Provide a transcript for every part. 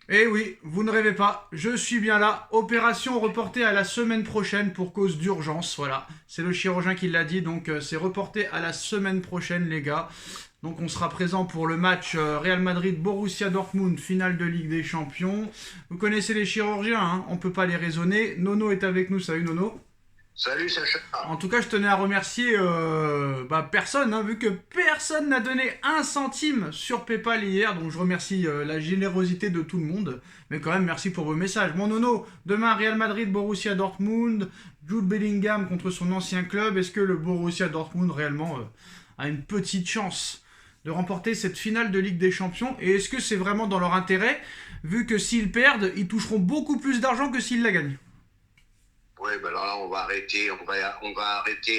Eh oui, vous ne rêvez pas, je suis bien là. Opération reportée à la semaine prochaine pour cause d'urgence. Voilà, c'est le chirurgien qui l'a dit, donc c'est reporté à la semaine prochaine, les gars. Donc on sera présent pour le match Real Madrid-Borussia Dortmund, finale de Ligue des Champions. Vous connaissez les chirurgiens, hein, on peut pas les raisonner. Nono est avec nous, salut Nono. Salut Sacha. En tout cas, je tenais à remercier personne, hein, vu que personne n'a donné un centime sur PayPal hier. Donc je remercie la générosité de tout le monde. Mais quand même, merci pour vos messages. Mon nono, demain Real Madrid, Borussia Dortmund, Jude Bellingham contre son ancien club. Est-ce que le Borussia Dortmund réellement a une petite chance de remporter cette finale de Ligue des Champions? Et est-ce que c'est vraiment dans leur intérêt, vu que s'ils perdent, ils toucheront beaucoup plus d'argent que s'ils la gagnent? Ouais, ben alors là, on va arrêter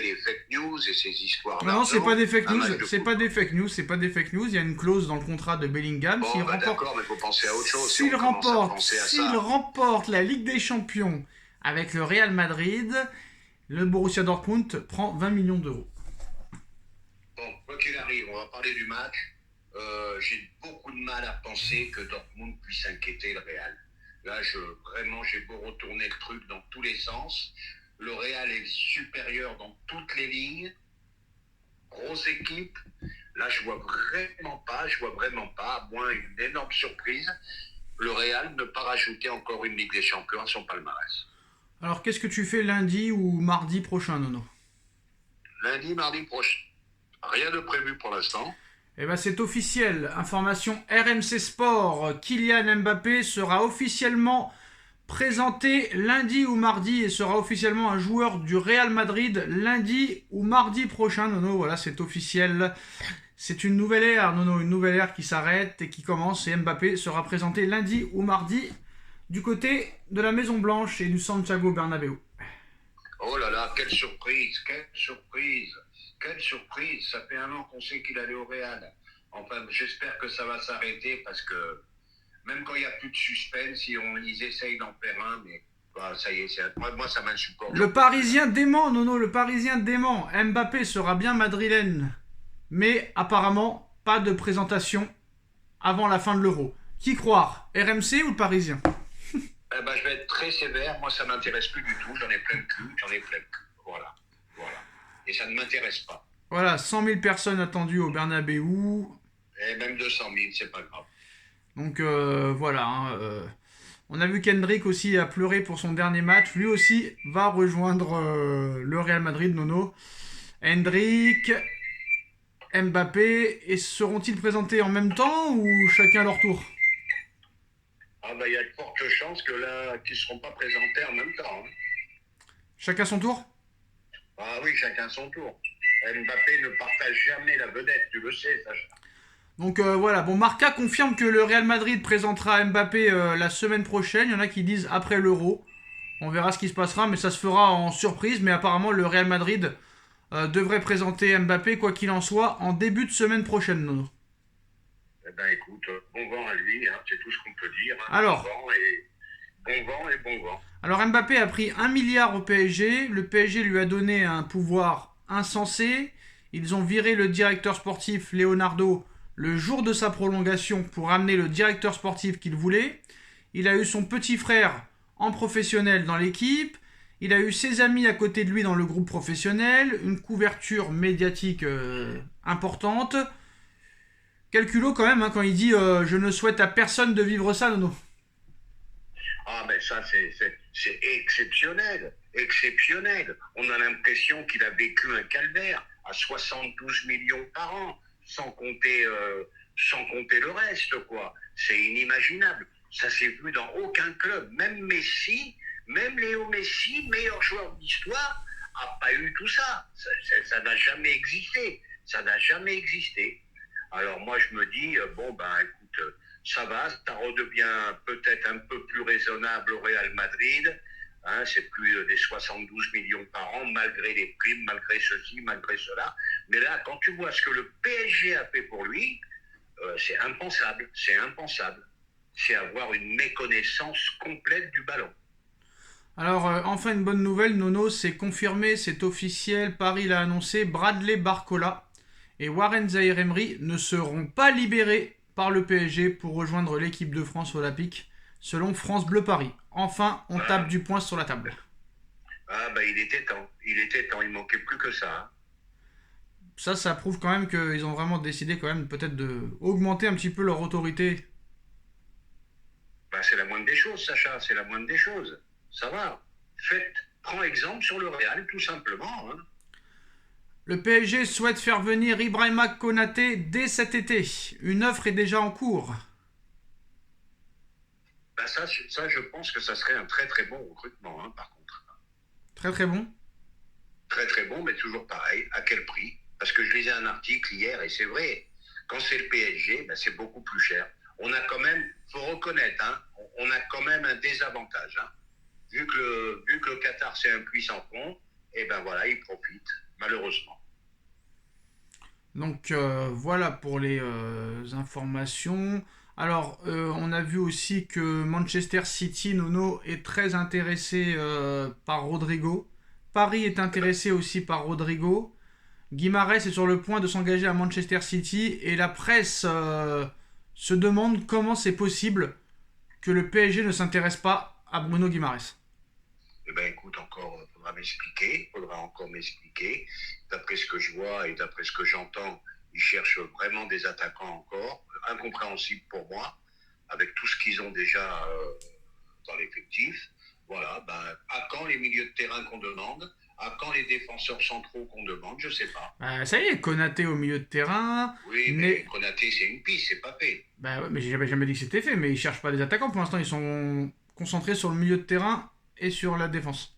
les fake news et ces histoires Non, non, c'est pas d'argent. des fake Un news, match de c'est pas football. des fake news, c'est pas des fake news. Il y a une clause dans le contrat de Bellingham. Bon, bah d'accord, mais il faut penser à autre chose si on commence à penser à S'il ça. remporte la Ligue des Champions avec le Real Madrid, le Borussia Dortmund prend 20 millions d'euros. Bon, quoi qu'il arrive, on va parler du match. J'ai beaucoup de mal à penser que Dortmund puisse inquiéter le Real. Là, vraiment, j'ai beau retourner le truc dans tous les sens. Le Real est supérieur dans toutes les lignes. Grosse équipe. Là, je vois vraiment pas, à moins une énorme surprise, le Real ne pas rajouter encore une Ligue des Champions à son palmarès. Alors qu'est-ce que tu fais lundi ou mardi prochain, Nono? Lundi, mardi prochain. Rien de prévu pour l'instant. Eh ben c'est officiel, information RMC Sport, Kylian Mbappé sera officiellement présenté lundi ou mardi et sera officiellement un joueur du Real Madrid lundi ou mardi prochain. Nono, voilà, c'est officiel. C'est une nouvelle ère, Nono, une nouvelle ère qui s'arrête et qui commence. Et Mbappé sera présenté lundi ou mardi du côté de la Maison Blanche et du Santiago Bernabéu. Oh là là, quelle surprise, quelle surprise, quelle surprise. Ça fait un an qu'on sait qu'il allait au Real. Enfin, j'espère que ça va s'arrêter parce que même quand il n'y a plus de suspense, ils essayent d'en faire un, mais bah, ça y est, moi ça m'insupporte. Le Parisien dément, Nono, le Parisien dément. Mbappé sera bien madrilène, mais apparemment pas de présentation avant la fin de l'Euro. Qui croire, RMC ou le Parisien? Eh ben, je vais être très sévère. Moi, ça m'intéresse plus du tout. J'en ai plein le cul. J'en ai plein le cul. Voilà. Voilà. Et ça ne m'intéresse pas. Voilà, 100 000 personnes attendues au Bernabéu. Et même 200 000, c'est pas grave. Donc voilà. Hein, on a vu qu'Hendrick aussi a pleuré pour son dernier match. Lui aussi va rejoindre le Real Madrid, Nono. Hendrick, Mbappé, et seront-ils présentés en même temps ou chacun à leur tour? Ah ben, il y a de fortes chances que là, qu'ils ne seront pas présentés en même temps. Hein. Chacun son tour? Ah oui, chacun son tour. Mbappé ne partage jamais la vedette, tu le sais, Sacha. Donc voilà, bon, Marca confirme que le Real Madrid présentera Mbappé la semaine prochaine. Il y en a qui disent après l'Euro. On verra ce qui se passera, mais ça se fera en surprise. Mais apparemment, le Real Madrid devrait présenter Mbappé, quoi qu'il en soit, en début de semaine prochaine, Nono. Eh ben écoute, bon vent à lui, hein, c'est tout ce qu'on peut dire. Hein. Alors, Bon vent. alors Mbappé a pris 1 milliard au PSG. Le PSG lui a donné un pouvoir insensé. Ils ont viré le directeur sportif Leonardo le jour de sa prolongation pour amener le directeur sportif qu'il voulait. Il a eu son petit frère en professionnel dans l'équipe. Il a eu ses amis à côté de lui dans le groupe professionnel. Une couverture médiatique importante. Quel culot quand même hein, quand il dit je ne souhaite à personne de vivre ça, Nono. Ah ben ça, c'est exceptionnel. Exceptionnel. On a l'impression qu'il a vécu un calvaire à 72 millions par an, sans compter le reste, quoi. C'est inimaginable. Ça s'est vu dans aucun club. Même Messi, même Léo Messi, meilleur joueur d'histoire, a pas eu tout ça. Ça n'a jamais existé. Ça n'a jamais existé. Alors moi, je me dis, bon, ben écoute, ça va, ça redevient peut-être un peu plus raisonnable au Real Madrid. Hein, c'est plus des 72 millions par an, malgré les primes, malgré ceci, malgré cela. Mais là, quand tu vois ce que le PSG a fait pour lui, c'est impensable, c'est impensable. C'est avoir une méconnaissance complète du ballon. Alors, enfin une bonne nouvelle, Nono, c'est confirmé, c'est officiel, Paris l'a annoncé, Bradley Barcola et Warren Zaïre-Emery ne seront pas libérés par le PSG pour rejoindre l'équipe de France olympique. selon France Bleu Paris. Enfin, on Voilà. tape du poing sur la table. Ah, bah, il était temps. Il était temps. Il manquait plus que ça, hein. Ça prouve quand même qu'ils ont vraiment décidé quand même peut-être de augmenter un petit peu leur autorité. Bah, c'est la moindre des choses, Sacha. C'est la moindre des choses. Ça va. Prends exemple sur le Real, tout simplement, hein. Le PSG souhaite faire venir Ibrahima Konaté dès cet été. Une offre est déjà en cours. Bah, ça, je pense que ça serait un très très bon recrutement, hein, par contre. Très très bon. Très très bon, mais toujours pareil. À quel prix? Parce que je lisais un article hier et c'est vrai. Quand c'est le PSG, bah, c'est beaucoup plus cher. On a quand même, faut reconnaître, hein, on a quand même un désavantage, hein. Vu que le Qatar c'est un puissant fond, et ben voilà, il profite, malheureusement. Donc voilà pour les informations. Alors on a vu aussi que Manchester City, Nono, est très intéressé par Rodrigo. Paris est intéressé aussi par Rodrigo. Guimarães est sur le point de s'engager à Manchester City et la presse se demande comment c'est possible que le PSG ne s'intéresse pas à Bruno Guimarães. Eh ben écoute, faudra encore m'expliquer. D'après ce que je vois et d'après ce que j'entends, ils cherchent vraiment des attaquants encore, incompréhensible pour moi, avec tout ce qu'ils ont déjà dans l'effectif. Voilà, ben, à quand les milieux de terrain qu'on demande? À quand les défenseurs centraux qu'on demande? Je sais pas. Ça y est, Konaté au milieu de terrain. Oui, mais Konaté, c'est une piste, c'est pas fait. Bah ouais, mais j'ai jamais dit que c'était fait, mais ils cherchent pas des attaquants pour l'instant, ils sont concentrés sur le milieu de terrain et sur la défense.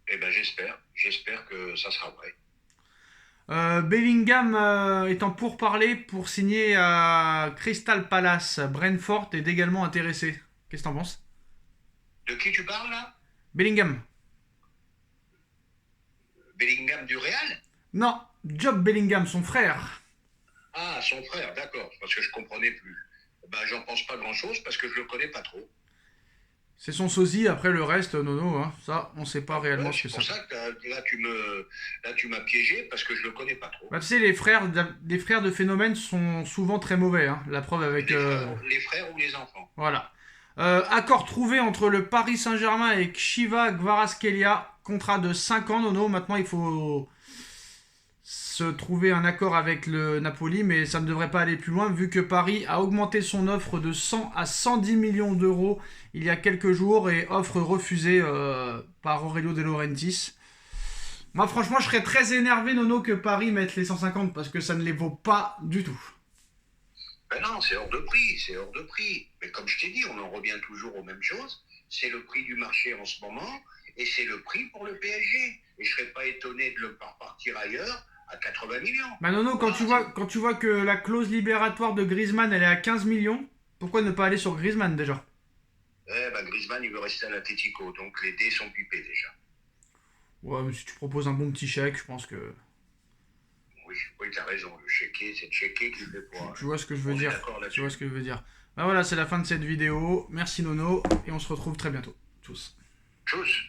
Eh ben j'espère que ça sera vrai. Bellingham est en pourparlers pour signer à Crystal Palace. Brentford est également intéressé. Qu'est-ce que t'en penses? De qui tu parles là? Bellingham. Bellingham du Real? Non, Job Bellingham, son frère. Ah, son frère, d'accord, parce que je comprenais plus. Ben, j'en pense pas grand-chose parce que je le connais pas trop. C'est son sosie, après le reste, Nono, hein, ça, on sait pas réellement Ouais, ce que c'est pour ça. ça que là, tu m'as piégé parce que je le connais pas trop. Bah, tu sais, les frères de Phénomène sont souvent très mauvais, hein. La preuve avec. Les frères ou les enfants? Voilà. Accord trouvé entre le Paris Saint-Germain et Kshiva Kvaratskhelia. Contrat de 5 ans, Nono. Maintenant, il faut se trouver un accord avec le Napoli, mais ça ne devrait pas aller plus loin vu que Paris a augmenté son offre de 100 à 110 millions d'euros il y a quelques jours et offre refusée par Aurelio De Laurentiis. Moi, franchement, je serais très énervé, Nono, que Paris mette les 150 parce que ça ne les vaut pas du tout. Ben non, c'est hors de prix, c'est hors de prix. Mais comme je t'ai dit, on en revient toujours aux mêmes choses. C'est le prix du marché en ce moment et c'est le prix pour le PSG. Et je serais pas étonné de le faire partir ailleurs à 80 millions. Bah Nono, quand tu vois que la clause libératoire de Griezmann, elle est à 15 millions, pourquoi ne pas aller sur Griezmann déjà? Eh ben Griezmann, il veut rester à l'Atlético, donc les dés sont pipés déjà. Ouais, mais si tu proposes un bon petit chèque, je pense que... Oui, oui, t'as raison, le chéquier, c'est le chéquier qui fait pour... Tu vois ce que je veux On est dire. d'accord Tu là-dessus. vois ce que je veux dire. Bah voilà, c'est la fin de cette vidéo. Merci Nono, et on se retrouve très bientôt. Tchuss. Tchuss.